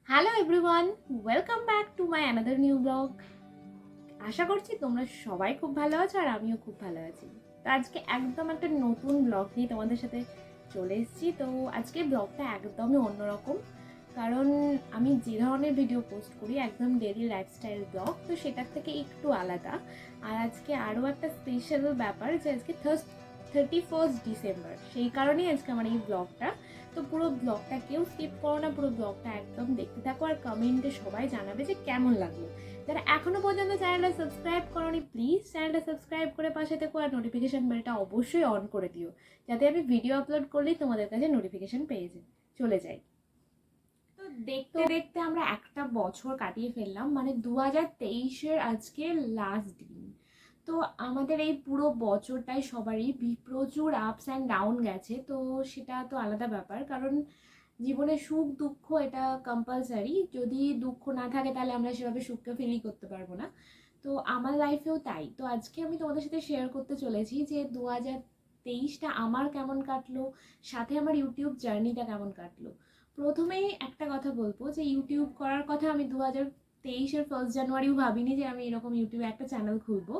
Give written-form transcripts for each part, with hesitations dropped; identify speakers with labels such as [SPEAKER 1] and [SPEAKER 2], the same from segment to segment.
[SPEAKER 1] Hello everyone, welcome back to my another new blog. আশা করছি তোমরা সবাই খুব ভালো আছো আর আমিও খুব ভালো আছি। তো আজকে একদম একটা নতুন ব্লগ নিয়ে তোমাদের সাথে চলে এসেছি। তো আজকে ব্লগটা একদমই অন্যরকম, কারণ আমি যে ধরনের ভিডিও পোস্ট করি একদম ডেইলি লাইফস্টাইল ব্লগ, তো সেটার থেকে একটু আলাদা। আর আজকে আরও একটা স্পেশাল ব্যাপার যে আজকে 31 ডিসেম্বর, সেই কারণেই আজকে আমার এই ব্লগটা। তো পুরো ব্লগটা কেউ স্কিপ করো না, পুরো ব্লগটা একদম দেখতে থাকো আর কমেন্টে সবাই জানাবে যে কেমন লাগলো। যারা এখনো পর্যন্ত চ্যানেলটা সাবস্ক্রাইব করোনি, প্লিজ চ্যানেলটা সাবস্ক্রাইব করে পাশে থেকো আর নোটিফিকেশন বেলটা অবশ্যই অন করে দিও, যাতে আমি ভিডিও আপলোড করলেই তোমাদের কাছে নোটিফিকেশন পেয়ে চলে যাই। তো দেখতে দেখতে আমরা একটা বছর কাটিয়ে ফেললাম, মানে 2023-এর আজকে লাস্ট দিন। তো আমাদের এই পুরো বছরটাই সবারই প্রচুর আপস অ্যান্ড ডাউন গেছে। তো সেটা তো আলাদা ব্যাপার, কারণ জীবনে সুখ দুঃখ এটা কম্পালসারি। যদি দুঃখ না থাকে তাহলে আমরা সেভাবে সুখকে ফিলই করতে পারবো না। তো আমার লাইফেও তাই। তো আজকে আমি তোমাদের সাথে শেয়ার করতে চলেছি যে 2023টা আমার কেমন কাটলো, সাথে আমার ইউটিউব জার্নিটা কেমন কাটলো। প্রথমেই একটা কথা বলবো যে ইউটিউব করার কথা আমি 2023-এর 1 জানুয়ারিও ভাবিনি যে আমি এরকম ইউটিউবে একটা চ্যানেল খুলবো।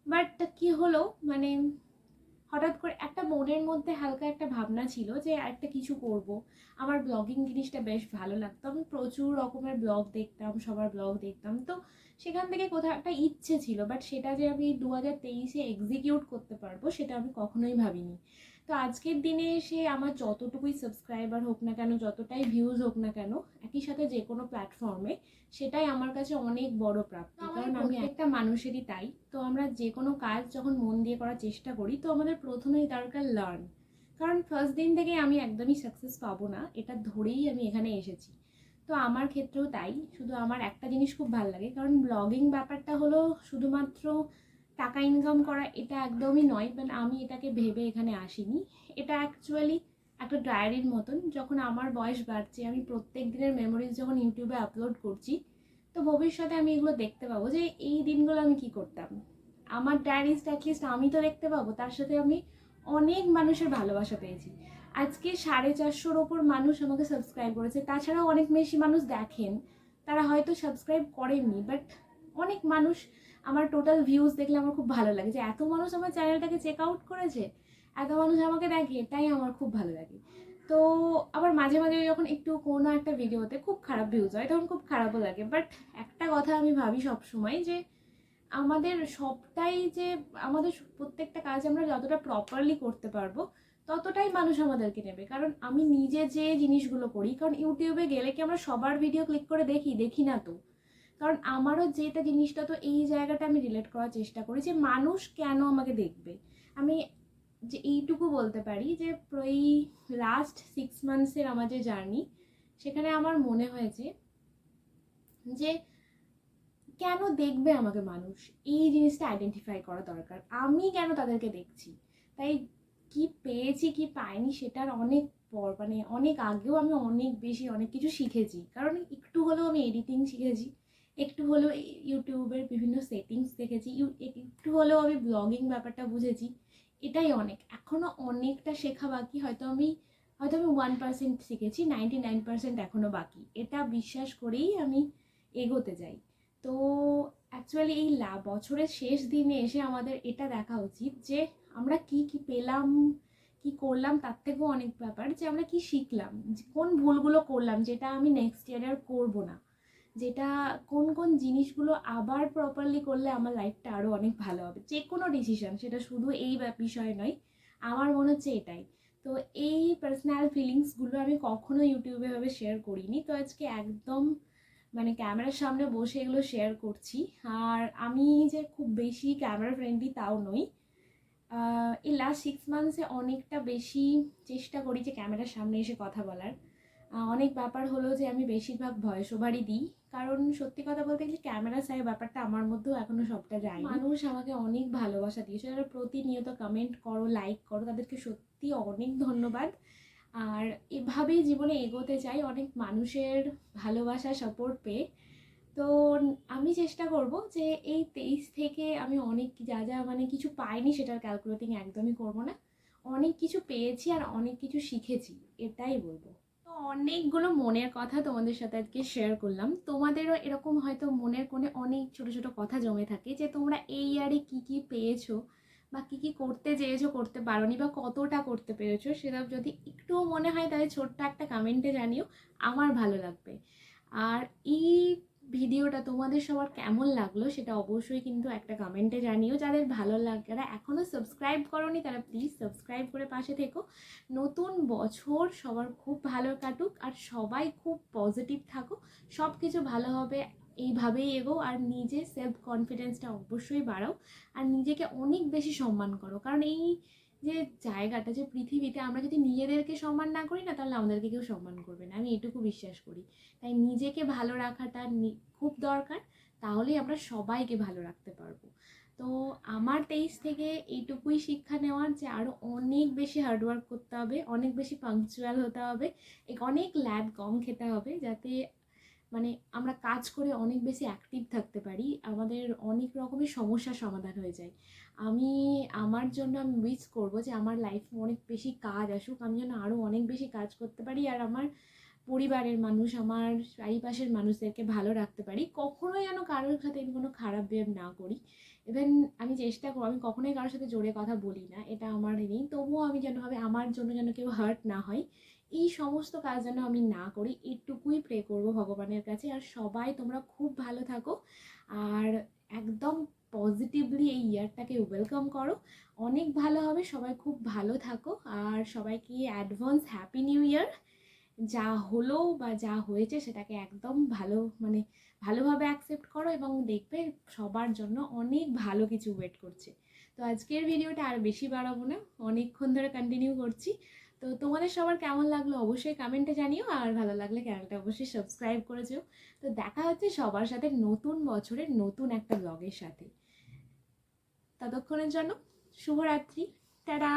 [SPEAKER 1] বাট কি হলো, মানে হঠাৎ করে একটা মনের মধ্যে হালকা একটা ভাবনা ছিল যে একটা কিছু করব। আমার ব্লগিং জিনিসটা বেশ ভালো লাগতো, আমি প্রচুর রকমের ব্লগ দেখতাম, সবার ব্লগ দেখতাম। তো সেখান থেকে কোথাও একটা ইচ্ছে ছিল, বাট সেটা যে আমি 2023-এ এক্সিকিউট করতে পারবো সেটা আমি কখনোই ভাবিনি। তো আজকের দিনে এসে আমার যতটুকুই সাবস্ক্রাইবার হোক না কেন, যতটাই ভিউজ হোক না কেন, একই সাথে যে কোনো প্ল্যাটফর্মে, সেটাই আমার কাছে অনেক বড় প্রাপ্তি। কারণ আমি একটা মানুষেরই তাই। তো আমরা যে কোনো কাজ যখন মন দিয়ে করার চেষ্টা করি, তো আমাদের প্রথমেই দরকার লার্ন। কারণ ফার্স্ট দিন থেকে আমি একদমই সাকসেস পাবো না, এটা ধরেই আমি এখানে এসেছি। তো আমার ক্ষেত্রেও তাই। শুধু আমার একটা জিনিস খুব ভালো লাগে, কারণ ব্লগিং ব্যাপারটা হলো শুধুমাত্র টাকা ইনকাম করা, এটা একদমই নয়। মানে আমি এটাকে ভেবে এখানে আসিনি। এটা অ্যাকচুয়ালি একটা ডায়েরির মতন। যখন আমার বয়স বাড়ছে, আমি প্রত্যেক দিনের মেমোরিজ যখন ইউটিউবে আপলোড করছি, তো ভবিষ্যতে আমি এগুলো দেখতে পাবো যে এই দিনগুলো আমি কি করতাম। আমার ডায়েরিজটা অ্যাটলিস্ট আমি তো দেখতে পাবো, তার সাথে আমি অনেক মানুষের ভালোবাসা পেয়েছি। আজকে 450-র ওপর মানুষ আমাকে সাবস্ক্রাইব করেছে। তাছাড়াও অনেক বেশি মানুষ দেখেন, তারা হয়তো সাবস্ক্রাইব করেননি, বাট অনেক মানুষ, আমার টোটাল ভিউজ দেখলে আমার খুব ভালো লাগে যে এত মানুষ আমার চ্যানেলটাকে চেক আউট করেছে, এত মানুষ আমাকে দেখে, এটাই আমার খুব ভালো লাগে। তো আবার মাঝে মাঝে যখন একটু কোনো একটা ভিডিওতে খুব খারাপ ভিউজ হয়, তখন খুব খারাপও লাগে। বাট একটা কথা আমি ভাবি সব সময় যে আমাদের সবটাই যে আমাদের প্রত্যেকটা কাজ আমরা যতটা প্রপারলি করতে পারবো, ততটাই মানুষ আমাদেরকে নেবে। কারণ আমি নিজে যে জিনিসগুলো করি, কারণ ইউটিউবে গেলে কি আমরা সবার ভিডিও ক্লিক করে দেখি না তো। কারণ আমারও যেটা জিনিসটা, তো এই জায়গাটা আমি রিলেট করার চেষ্টা করি যে মানুষ কেন আমাকে দেখবে। আমি যে এইটুকু বলতে পারি যে এই লাস্ট 6 মান্থসের আমার যে জার্নি, সেখানে আমার মনে হয়েছে যে কেন দেখবে আমাকে মানুষ, এই জিনিসটা আইডেন্টিফাই করা দরকার। আমি কেন তাদেরকে দেখছি। তাই কি পেয়েছি কি পাইনি সেটার অনেক পর, মানে অনেক আগেও আমি অনেক বেশি অনেক কিছু শিখেছি। কারণ একটু হলেও আমি এডিটিং শিখেছি, একটু হলেও ইউটিউবের বিভিন্ন সেটিংস দেখেছি, একটু হলেও আমি ব্লগিং ব্যাপারটা বুঝেছি। এটাই অনেক। এখনও অনেকটা শেখা বাকি। হয়তো আমি 1% শিখেছি, 99% এখনও বাকি। এটা বিশ্বাস করেই আমি এগোতে যাই। তো অ্যাকচুয়ালি এই বছরের শেষ দিনে এসে আমাদের এটা দেখা উচিত যে আমরা কি কি পেলাম, কি করলাম, তার থেকেও অনেক ব্যাপার যে আমরা কি শিখলাম, কোন ভুলগুলো করলাম যেটা আমি নেক্সট ইয়ারে আর করবো না, যেটা কোন কোন জিনিসগুলো আবার প্রপারলি করলে আমার লাইফটা আরও অনেক ভালো হবে। যে কোনো ডিসিশন, সেটা শুধু এই বিষয় নয়, আমার মনে হচ্ছে এটাই। তো এই পার্সোনাল ফিলিংসগুলো আমি কখনো ইউটিউবে ভাবে শেয়ার করিনি। তো আজকে একদম মানে ক্যামেরার সামনে বসে এগুলো শেয়ার করছি। আর আমি যে খুব বেশি ক্যামেরা ফ্রেন্ডলি তাও নই। এই লাস্ট 6 মান্থসে অনেকটা বেশি চেষ্টা করি যে ক্যামেরার সামনে এসে কথা বলার। অনেক ব্যাপার হলো যে আমি বেশিরভাগ ভয়েস ওভারই দিই, কারণ সত্যি কথা বলতে গেলে ক্যামেরা ছাড়া ব্যাপারটা আমার মধ্যেও এখনও সবটা যায়। মানুষ আমাকে অনেক ভালোবাসা দিয়েছে, যারা প্রতিনিয়ত কমেন্ট করো, লাইক করো, তাদেরকে সত্যি অনেক ধন্যবাদ। আর এভাবেই জীবনে এগোতে চাই, অনেক মানুষের ভালোবাসা সাপোর্ট পেয়ে। তো আমি চেষ্টা করব যে এই 23 থেকে আমি অনেক যা যা মানে কিছু পাইনি সেটার ক্যালকুলেটিং একদমই করব না। অনেক কিছু পেয়েছি আর অনেক কিছু শিখেছি, এটাই বলবো। তো তো অনেকগুলো মনের কথা তোমাদের সাথে আজকে শেয়ার করলাম। তোমাদেরও এরকম হয়তো মনের কোণে অনেক ছোট ছোট কথা জমে থাকে যে তোমরা এই ইয়ারে কী কী পেয়েছো বা কী কী করতে চেয়েছো করতে পারোনি বা কতটা করতে পেরেছো, সেটা যদি একটুও মনে হয় তাহলে ছোট্ট একটা কমেন্টে জানিও, আমার ভালো লাগবে। আর এই ভিডিওটা তোমাদের সবার কেমন লাগলো সেটা অবশ্যই কিন্তু একটা কমেন্টে জানিও। যাদের ভালো লাগে, যারা এখনও সাবস্ক্রাইব করোনি তারা প্লিজ সাবস্ক্রাইব করে পাশে থেকো। নতুন বছর সবার খুব ভালো কাটুক আর সবাই খুব পজিটিভ থাকো, সব কিছু ভালো হবে, এইভাবেই এগো। আর নিজের সেলফ কনফিডেন্সটা অবশ্যই বাড়াও আর নিজেকে অনেক বেশি সম্মান করো। কারণ এই যে জায়গাটা, যে পৃথিবীতে আমরা যদি নিজেদেরকে সম্মান না করি না, তাহলে আমাদেরকে কেউ সম্মান করবে না, আমি এটুকু বিশ্বাস করি। তাই নিজেকে ভালো রাখাটা খুব দরকার, তাহলেই আমরা সবাইকে ভালো রাখতে পারবো। তো আমার 23 থেকে এইটুকুই শিক্ষা নেওয়ার যে আরও অনেক বেশি হার্ডওয়ার্ক করতে হবে, অনেক বেশি পাংচুয়াল হতে হবে, অনেক ল্যাব কম খেতে হবে, যাতে মানে আমরা কাজ করে অনেক বেশি অ্যাক্টিভ থাকতে পারি, আমাদের অনেক রকমের সমস্যার সমাধান হয়ে যায়। আমি আমার জন্য আমি উইশ করবো যে আমার লাইফে অনেক বেশি কাজ আসুক, আমি যেন আরও অনেক বেশি কাজ করতে পারি আর আমার পরিবারের মানুষ, আমার চারিপাশের মানুষদেরকে ভালো রাখতে পারি। কখনোই যেন কারোর সাথে আমি কোনো খারাপ বিহেভ না করি। ইভেন আমি চেষ্টা করব, আমি কখনোই কারোর সাথে জোরে কথা বলি না, এটা আমার নেই, তবুও আমি যেন ভাবে আমার জন্য যেন কেউ হার্ট না হয়, এই সমস্ত কাজ যেন আমি না করি, এটুকুই প্রে করব ভগবানের কাছে। আর সবাই তোমরা খুব ভালো থাকো আর একদম পজিটিভলি এই ইয়ারটাকে ওয়েলকাম করো, অনেক ভালো হবে, সবাই খুব ভালো থাকো। আর সবাইকে অ্যাডভান্স হ্যাপি নিউ ইয়ার। যা হলো বা যা হয়েছে সেটাকে একদম ভালোভাবে অ্যাকসেপ্ট করো এবং দেখবে সবার জন্য অনেক ভালো কিছু ওয়েট করছে। তো আজকের ভিডিওটা আর বেশি বাড়াবো না, অনেকক্ষণ ধরে কন্টিনিউ করছি। তো তোমাদের সবার কেমন লাগলো অবশ্যই কমেন্টে জানিও, আর ভালো লাগলে চ্যানেলটা অবশ্যই সাবস্ক্রাইব করে যেও। তো দেখা হচ্ছে সবার সাথে নতুন বছরের নতুন একটা ব্লগের সাথে। ততক্ষণের জন্য শুভরাত্রি, টাটা।